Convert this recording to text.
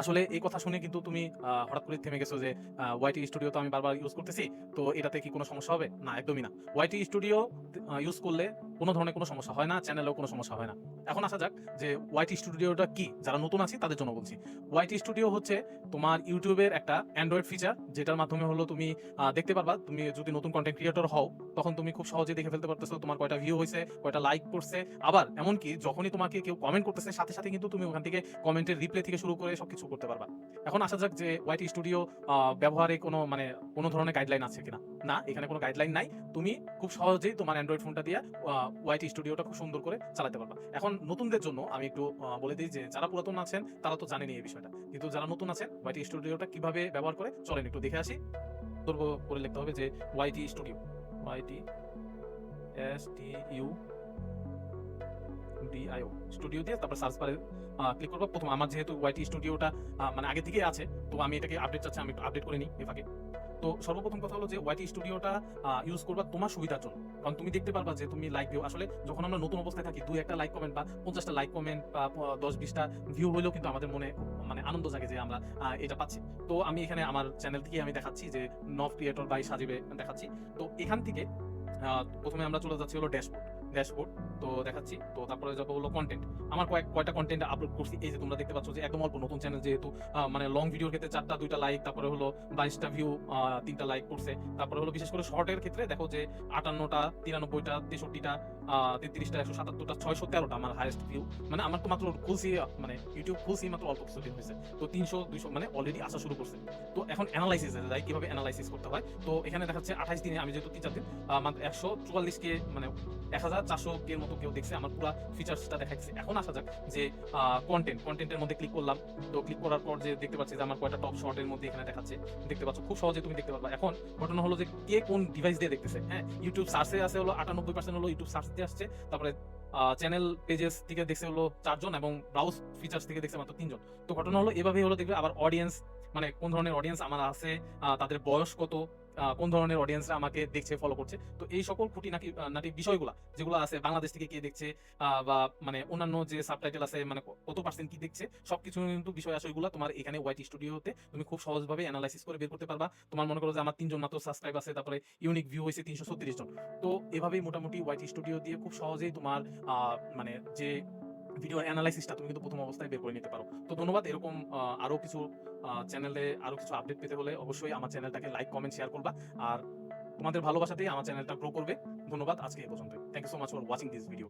আসলে এই কথা শুনে কিন্তু তুমি হঠাৎ করে থেমে গেছো যে ওয়াইটি স্টুডিও তো আমি বারবার ইউজ করতেছি, তো এটাতে কি কোনো সমস্যা হবে? না, একদমই না। ওয়াইটি স্টুডিও ইউজ করলে কোনো ধরনের কোনো সমস্যা হয় না, চ্যানেলেও কোনো সমস্যা হয় না। এখন আসা যাক যে ওয়াইটি স্টুডিওটা কি? যারা নতুন আছি তাদের জন্য বলছি। ওয়াইটি স্টুডিও হচ্ছে তোমার ইউটিউবের একটা অ্যান্ড্রয়েড ফিচার, যেটার মাধ্যমে হলো তুমি দেখতে পারবা, তুমি যদি নতুন কনটেন্ট ক্রিয়েটর হও, তখন তুমি খুব সহজেই দেখে ফেলতে পারতেছো তোমার কয়টা ভিউ হইছে, কয়টা লাইক করছে। আবার এমনকি যখনই তোমাকে কেউ কমেন্ট করতেছে, সাথে, সাথে কিন্তু তুমি ওখান থেকে কমেন্টের রিপ্লাই থেকে শুরু করে সবকিছু করতে পারবা। এখন আসা যাক যে ওয়াইটি স্টুডিও ব্যবহারে কোনো মানে কোনো ধরনের গাইডলাইন আছে কিনা? না, এখানে কোনো গাইডলাইন নাই। তুমি খুব সহজেই তোমার অ্যান্ড্রয়েড ফোনটা দিয়ে ওয়াইটি স্টুডিওটা খুব সুন্দর করে চালাতে পারবা। এখন নতুনদের জন্য আমি একটু বলে দেই যে যারা পুরাতন আছেন তারা তো জানেনই এই বিষয়টা। কিন্তু যারা নতুন আছেন ওয়াইটি স্টুডিওটা কিভাবে ব্যবহার করে চলেন একটু দেখে আসি। সতর্ক করে লিখতে হবে যে ওয়াইটি স্টুডিও, ওয়াইটি STU DIO স্টুডিও দিয়ে তারপর সার্চ বারে ক্লিক করবো। প্রথম আমার যেহেতু ওয়াইটি স্টুডিওটা মানে আগে থেকেই আছে, তো আমি এটাকে আপডেট চাচ্ছি, আমি একটু আপডেট করে নিই এই ফাঁকে। তো সর্বপ্রথম কথা হলো যে ওয়াইটি স্টুডিওটা ইউজ করবা তোমার সুবিধার জন্য। কারণ তুমি দেখতে পারবা যে তুমি লাইক ভিউ আসলে যখন আমরা নতুন অবস্থায় থাকি, ২-১টা লাইক কমেন্ট বা ৫০টা লাইক কমেন্ট বা ১০-২০টা ভিউ হইলেও কিন্তু আমাদের মনে মানে আনন্দ জাগে যে আমরা এটা পাচ্ছি। তো আমি এখানে আমার চ্যানেল থেকে আমি দেখাচ্ছি যে নভ ক্রিয়েটর বাই সাজিবে দেখাচ্ছি। তো এখান থেকে প্রথমে আমরা চলে যাচ্ছি হলো ড্যাশবোর্ড। ড্যাশবোর্ড তো দেখাচ্ছি। তো তারপরে যাবো হলো কনটেন্ট। আমার কয়টা কনটেন্ট আপলোড করছি, এই যে তোমরা দেখতে পাচ্ছ যে একদম অল্প নতুন চ্যানেল যেহেতু মানে লং ভিডিওর ক্ষেত্রে ৪টা ২টা লাইক, তারপরে হলো ২২টা ভিউ, ৩টা লাইক করছে। তারপরে হলো বিশেষ করে শর্টের ক্ষেত্রে দেখো যে ৫৮টা, ৯৩টা, ৬৩টা, ৩৩টা, ১৭৭টা, ৬১৩টা আমার হাইয়েস্ট ভিউ। মানে আমার তো মাত্র খুলছি মানে ইউটিউব খুলছি মাত্র অল্প কিছুদিন হয়েছে। তো ৩০০-২০০ মানে অলরেডি আসা শুরু করছে। তো এখন এনালাইসিস এ যাই, কিভাবে এনালাইসিস করতে হয়। তো এখানে দেখাচ্ছে ২৮ দিনে আমি যেহেতু ৩-৪ দিন মাত্র ১৪৪ কে মানে ১,৪০০ কে এর মতো কেউ দেখছে, আমার পুরা ফিচার্সটা দেখাচ্ছে। এখন আসা যাক যে কনটেন্টের মধ্যে ক্লিক করলাম। তো ক্লিক করার পর যে দেখতে পাচ্ছি যে আমার কয়টা টপ শর্টের মধ্যে এখানে দেখাচ্ছে। দেখতে পাচ্ছ খুব সহজে তুমি দেখতে পারবা। এখন ঘটনা হলো যে কে কোন ডিভাইস দিয়ে দেখতেছে। হ্যাঁ? ইউটিউব সার্চে আছে হলো ৯৮% হলো ইউটিউব সার্চ দিয়ে আসছে। তারপরে চ্যানেল পেজেস থেকে দেখছে হলো ৪ জন এবং ব্রাউজ ফিচার্স থেকে দেখছে মাত্র ৩ জন। তো ঘটনা হলো এভাবেই হলো দেখবে। আবার অডিয়েন্স মানে কোন ধরনের অডিয়েন্স আমার আছে, তাদের বয়স কত, কোন ধরনের অডিয়েন্সরা আমাকে দেখছে, ফলো করছে। তো এই সকল খুঁটিনাটি নাটি বিষয়গুলা যেগুলো আছে, বাংলাদেশ থেকে কে দেখছে বা মানে অন্যান্য যে সাবটাইটেল আছে মানে কত পার্সেন্ট কি দেখছে, সবকিছু কিন্তু বিষয় আসয়গুলা তোমার এখানে ওয়াইটি স্টুডিওতে তুমি খুব সহজভাবে এনালাইসিস করে বের করতে পারবা। তোমার মনে করো যে আমার ৩ জন মাত্র সাবস্ক্রাইব আছে, তারপরে ইউনিক ভিউ হইছে ৩৩৬ জন। তো এভাবেই মোটামুটি ওয়াইটি স্টুডিও দিয়ে খুব সহজেই তোমার মানে যে ভিডিও অ্যানালাইসিসটা তুমি কিন্তু প্রথম অবস্থায় বের করে নিতে পারো। তো ধন্যবাদ। এরকম আরো কিছু চ্যানেলে আরো কিছু আপডেট পেতে হলে অবশ্যই আমার চ্যানেলটাকে লাইক, কমেন্ট, শেয়ার করবা। আর তোমাদের ভালোবাসাতেই আমার চ্যানেলটা গ্রো করবে। ধন্যবাদ। আজকে এই পর্যন্তই। Thank you so much for watching this video.